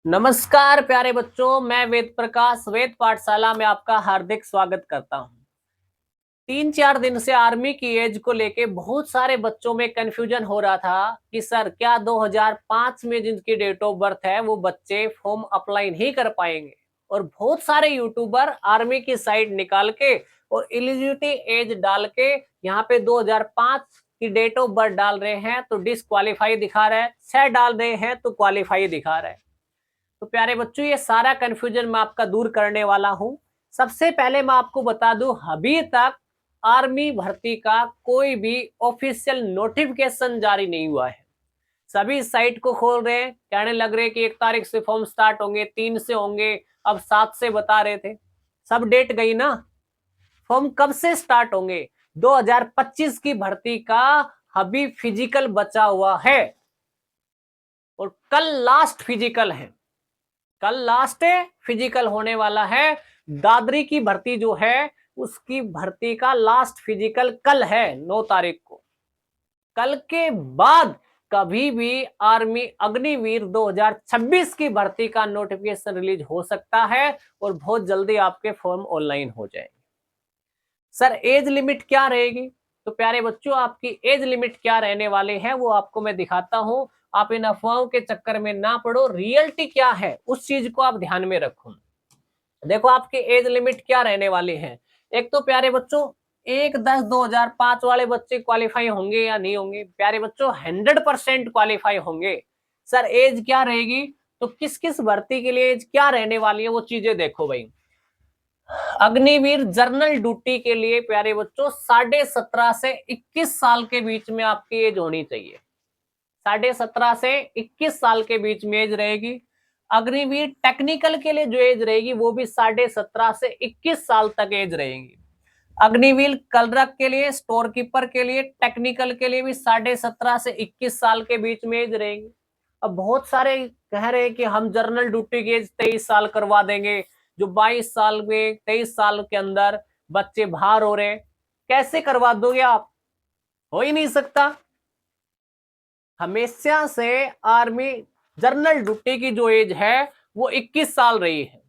नमस्कार प्यारे बच्चों, मैं वेद प्रकाश वेद पाठशाला में आपका हार्दिक स्वागत करता हूं। 3-4 दिन से आर्मी की एज को लेके बहुत सारे बच्चों में कंफ्यूजन हो रहा था कि सर क्या 2005 में जिनकी डेट ऑफ बर्थ है वो बच्चे फॉर्म अप्लाई नहीं कर पाएंगे। और बहुत सारे यूट्यूबर आर्मी की साइट निकाल के और एलिजिबिलिटी एज डाल के यहाँ पे 2005 की डेट ऑफ बर्थ डाल रहे हैं तो डिसक्वालीफाई दिखा रहा है, 6 डाल रहे हैं तो क्वालिफाई दिखा रहा है। तो प्यारे बच्चों, ये सारा कंफ्यूजन मैं आपका दूर करने वाला हूं। सबसे पहले मैं आपको बता दूं, अभी तक आर्मी भर्ती का कोई भी ऑफिशियल नोटिफिकेशन जारी नहीं हुआ है। सभी साइट को खोल रहे हैं, कहने लग रहे हैं कि 1 तारीख से फॉर्म स्टार्ट होंगे, 3 से होंगे, अब 7 से बता रहे थे। सब डेट गई ना। फॉर्म कब से स्टार्ट होंगे? 2025 की भर्ती का अभी फिजिकल बचा हुआ है और कल लास्ट फिजिकल है। कल लास्ट फिजिकल होने वाला है। दादरी की भर्ती जो है उसकी भर्ती का लास्ट फिजिकल कल है 9 तारीख को। कल के बाद कभी भी आर्मी अग्निवीर 2026 की भर्ती का नोटिफिकेशन रिलीज हो सकता है और बहुत जल्दी आपके फॉर्म ऑनलाइन हो जाएंगे। सर एज लिमिट क्या रहेगी? तो प्यारे बच्चों, आपकी एज लिमिट क्या रहने वाले हैं वो आपको मैं दिखाता हूं। आप इन अफवाहों के चक्कर में ना पड़ो, रियलिटी क्या है उस चीज को आप ध्यान में रखो। देखो आपके एज लिमिट क्या रहने वाले हैं। एक तो प्यारे बच्चों, 1/10/2005 वाले बच्चे क्वालिफाई होंगे या नहीं होंगे? प्यारे बच्चों 100% क्वालिफाई होंगे। सर एज क्या रहेगी? तो किस किस भर्ती के लिए एज क्या रहने वाली है वो चीजें देखो भाई। अग्निवीर जर्नल ड्यूटी के लिए प्यारे बच्चों 17.5 से 21 साल के बीच में आपकी एज होनी चाहिए। 17.5 से 21 साल के बीच में एज रहेगी। अग्निवीर टेक्निकल के लिए जो एज रहेगी वो भी 17.5 से 21 साल तक एज रहेगी। अग्निवीर कलरक के लिए, स्टोर कीपर के लिए, टेक्निकल के लिए भी 17.5 से 21 साल के बीच में एज रहेगी। अब बहुत सारे कह रहे हैं कि हम जर्नल ड्यूटी की एज 23 साल करवा देंगे। जो 22 साल में 23 साल के अंदर बच्चे बाहर हो रहे हैं, कैसे करवा दोगे आप? हो ही नहीं सकता। हमेशा से आर्मी जर्नल ड्यूटी की जो एज है वो 21 साल रही है।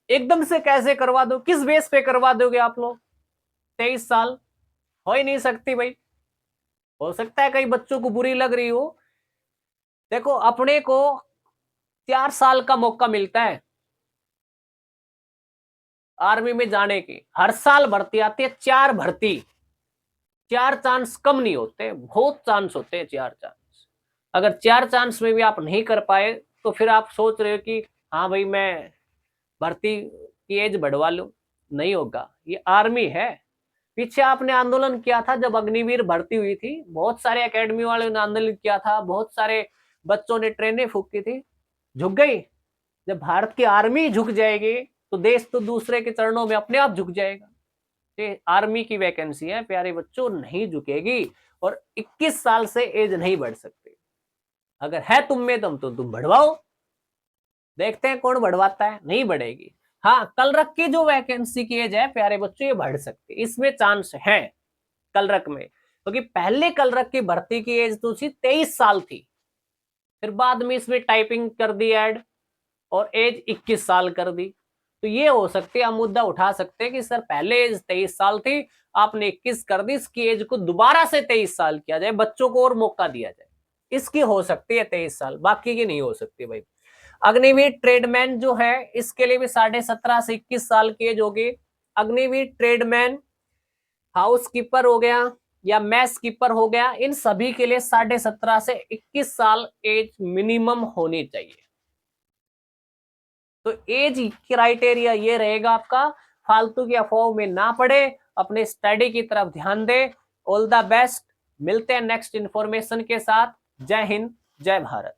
एकदम से कैसे करवा दो? किस बेस पे करवा दोगे आप लोग 23 साल? हो ही नहीं सकती भाई। हो सकता है कई बच्चों को बुरी लग रही हो। देखो अपने को 4 साल का मौका मिलता है आर्मी में जाने की। हर साल भर्ती आती है, 4 भर्ती। 4 चांस कम नहीं होते, बहुत चांस होते हैं 4 चांस। अगर 4 चांस में भी आप नहीं कर पाए तो फिर आप सोच रहे हो कि हाँ भाई मैं भर्ती की एज बढ़वा लूं। नहीं होगा, ये आर्मी है। पीछे आपने आंदोलन किया था जब अग्निवीर भर्ती हुई थी, बहुत सारे एकेडमी वालों ने आंदोलन किया था, बहुत सारे बच्चों ने ट्रेनें फूकी थी, झुक गई। जब भारत की आर्मी झुक जाएगी तो देश तो दूसरे के चरणों में अपने आप झुक जाएगा। ये आर्मी की वैकेंसी है प्यारे बच्चों, नहीं झुकेगी। और 21 साल से एज नहीं बढ़ सकती। अगर है तुम में दम तो तुम बढ़वाओ, देखते हैं कौन बढ़वाता है। नहीं बढ़ेगी। हाँ, कलरक की जो वैकेंसी की एज है प्यारे बच्चों ये बढ़ सकती है, इसमें चांस है कलरक में। क्योंकि पहले कलरक की भर्ती की एज तो 23 साल थी, फिर बाद में इसमें टाइपिंग कर दी ऐड और एज 21 साल कर दी। तो ये हो सकती है, हम मुद्दा उठा सकते हैं कि सर पहले एज 23 साल थी, आपने 21 कर दी, इसकी एज को दोबारा से 23 साल किया जाए, बच्चों को और मौका दिया जाए। इसकी हो सकती है 23 साल, बाकी की नहीं हो सकती भाई। अग्निवीर ट्रेडमैन जो है इसके लिए भी 17.5 से 21 साल की एज होगी। अग्निवीर ट्रेडमैन, हाउस कीपर हो गया या मैस कीपर हो गया, इन सभी के लिए 17.5 से 21 साल एज मिनिमम होनी चाहिए। तो एज क्राइटेरिया ये रहेगा आपका। फालतू की अफवाहों में ना पड़े, अपने स्टडी की तरफ ध्यान दे। All the best. मिलते हैं नेक्स्ट इंफॉर्मेशन के साथ। जय हिंद, जय भारत।